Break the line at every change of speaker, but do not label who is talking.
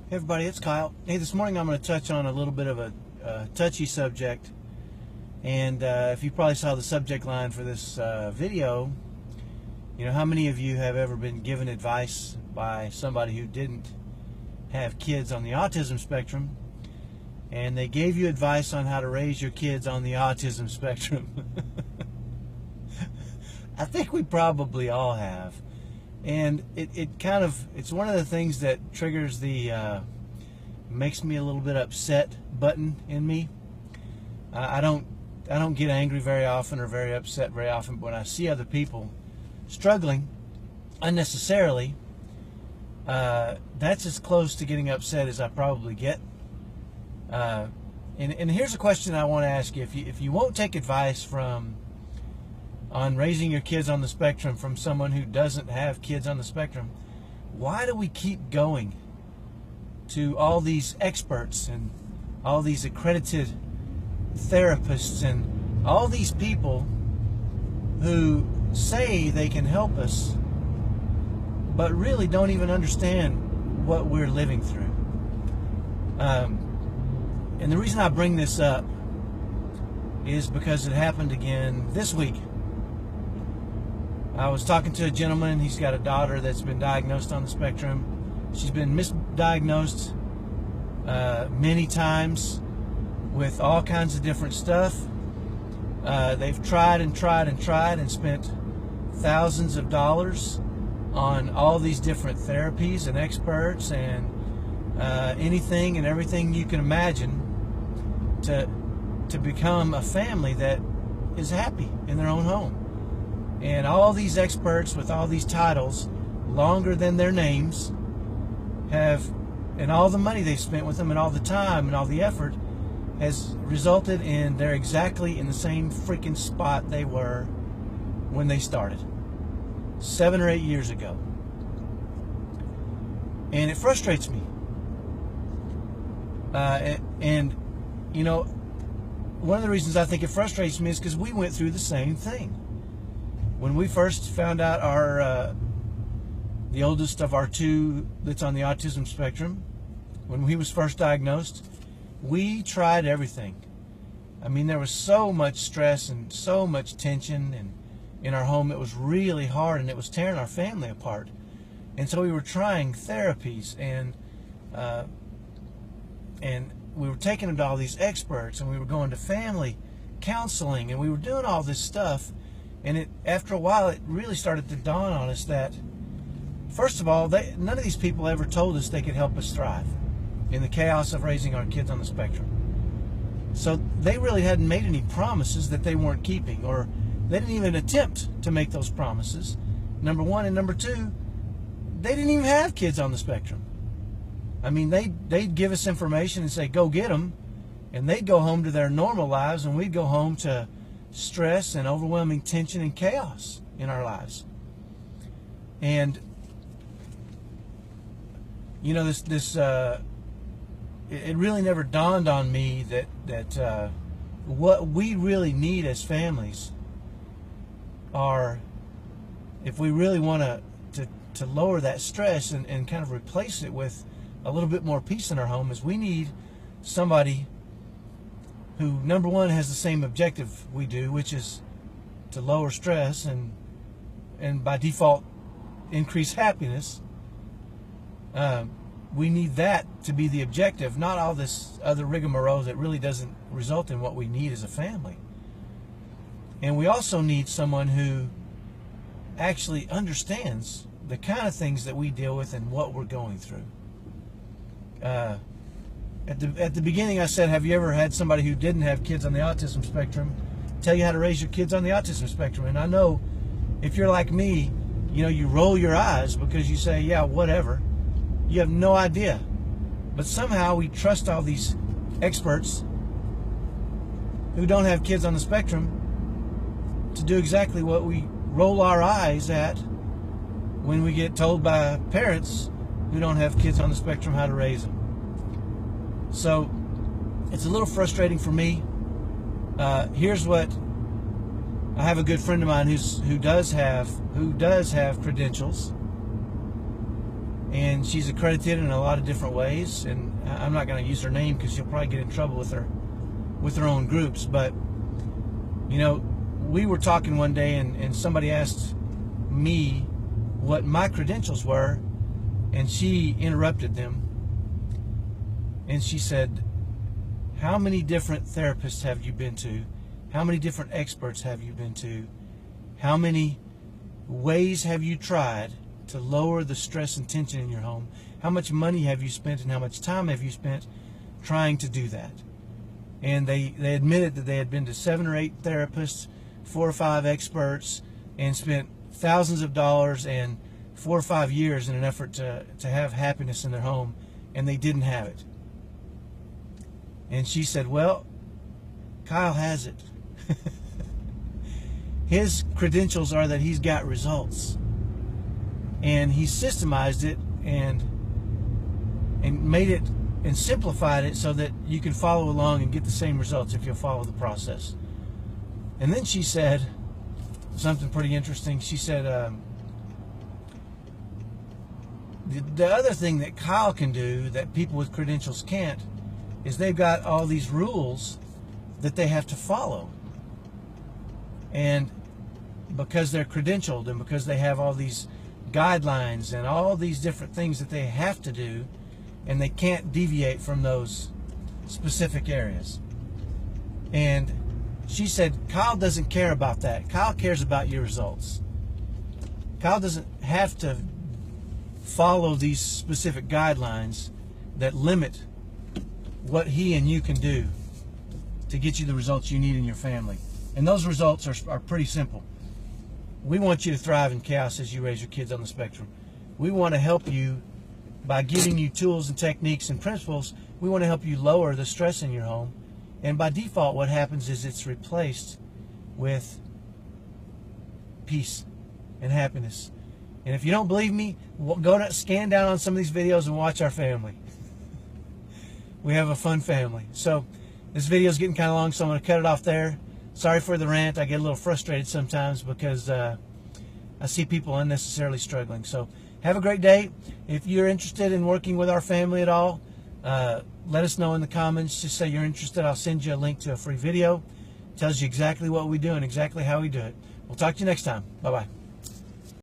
Hey everybody, it's Kyle. Hey, this morning I'm going to touch on a little bit of a touchy subject, and if you probably saw the subject line for this video, you know, how many of you have ever been given advice by somebody who didn't have kids on the autism spectrum, and they gave you advice on how to raise your kids on the autism spectrum? I think we probably all have. And it's one of the things that triggers the makes me a little bit upset button in me. I don't get angry very often or very upset very often, but when I see other people struggling unnecessarily, that's as close to getting upset as I probably get. And here's a question I want to ask you: if you won't take advice on raising your kids on the spectrum from someone who doesn't have kids on the spectrum, why do we keep going to all these experts and all these accredited therapists and all these people who say they can help us but really don't even understand what we're living through? And the reason I bring this up is because it happened again this week. I was talking to a gentleman. He's got a daughter that's been diagnosed on the spectrum. She's been misdiagnosed many times with all kinds of different stuff. They've tried and tried and tried and spent thousands of dollars on all these different therapies and experts and anything and everything you can imagine to become a family that is happy in their own home. And all these experts with all these titles, longer than their names, and all the money they've spent with them and all the time and all the effort has resulted in they're exactly in the same freaking spot they were when they started 7 or 8 years ago. And it frustrates me. And you know, one of the reasons I think it frustrates me is because we went through the same thing. When we first found out the oldest of our two that's on the autism spectrum, when he was first diagnosed, we tried everything. I mean, there was so much stress and so much tension, and in our home it was really hard, and it was tearing our family apart. And so we were trying therapies, and we were taking them to all these experts, and we were going to family counseling, and we were doing all this stuff. And after a while, it really started to dawn on us that, first of all, none of these people ever told us they could help us thrive in the chaos of raising our kids on the spectrum. So they really hadn't made any promises that they weren't keeping, or they didn't even attempt to make those promises, number one. And number two, they didn't even have kids on the spectrum. I mean, they'd give us information and say, go get them, and they'd go home to their normal lives, and we'd go home to stress and overwhelming tension and chaos in our lives. And you know, it really never dawned on me that what we really need as families are, if we really want to lower that stress and kind of replace it with a little bit more peace in our home, is we need somebody who, number one, has the same objective we do, which is to lower stress and by default increase happiness. We need that to be the objective, not all this other rigmarole that really doesn't result in what we need as a family. And we also need someone who actually understands the kind of things that we deal with and what we're going through. At the beginning I said, have you ever had somebody who didn't have kids on the autism spectrum tell you how to raise your kids on the autism spectrum? And I know if you're like me, you know, you roll your eyes because you say, yeah, whatever. You have no idea. But somehow we trust all these experts who don't have kids on the spectrum to do exactly what we roll our eyes at when we get told by parents who don't have kids on the spectrum how to raise them. So it's a little frustrating for me. Here's what I have: a good friend of mine who does have credentials, and she's accredited in a lot of different ways. And I'm not going to use her name because she'll probably get in trouble with her own groups. But we were talking one day, and somebody asked me what my credentials were, and she interrupted them, and she said, "How many different therapists have you been to? How many different experts have you been to? How many ways have you tried to lower the stress and tension in your home? How much money have you spent, and how much time have you spent trying to do that?" And they admitted that they had been to 7 or 8 therapists, 4 or 5 experts, and spent thousands of dollars and 4 or 5 years in an effort to have happiness in their home, and they didn't have it. And she said, "Well, Kyle has it." His credentials are that he's got results, and he systemized it and made it and simplified it so that you can follow along and get the same results if you'll follow the process. And then she said something pretty interesting. She said, the other thing that Kyle can do that people with credentials can't is they've got all these rules that they have to follow. And because they're credentialed and because they have all these guidelines and all these different things that they have to do, and they can't deviate from those specific areas. And she said, Kyle doesn't care about that. Kyle cares about your results. Kyle doesn't have to follow these specific guidelines that limit what he and you can do to get you the results you need in your family. And those results are pretty simple. We want you to thrive in chaos as you raise your kids on the spectrum. We want to help you by giving you tools and techniques and principles. We want to help you lower the stress in your home. And by default, what happens is it's replaced with peace and happiness. And if you don't believe me, go to scan down on some of these videos and watch our family. We have a fun family. So this video is getting kind of long, so I'm going to cut it off there. Sorry for the rant. I get a little frustrated sometimes because I see people unnecessarily struggling. So have a great day. If you're interested in working with our family at all, let us know in the comments. Just say you're interested. I'll send you a link to a free video. It tells you exactly what we do and exactly how we do it. We'll talk to you next time. Bye-bye.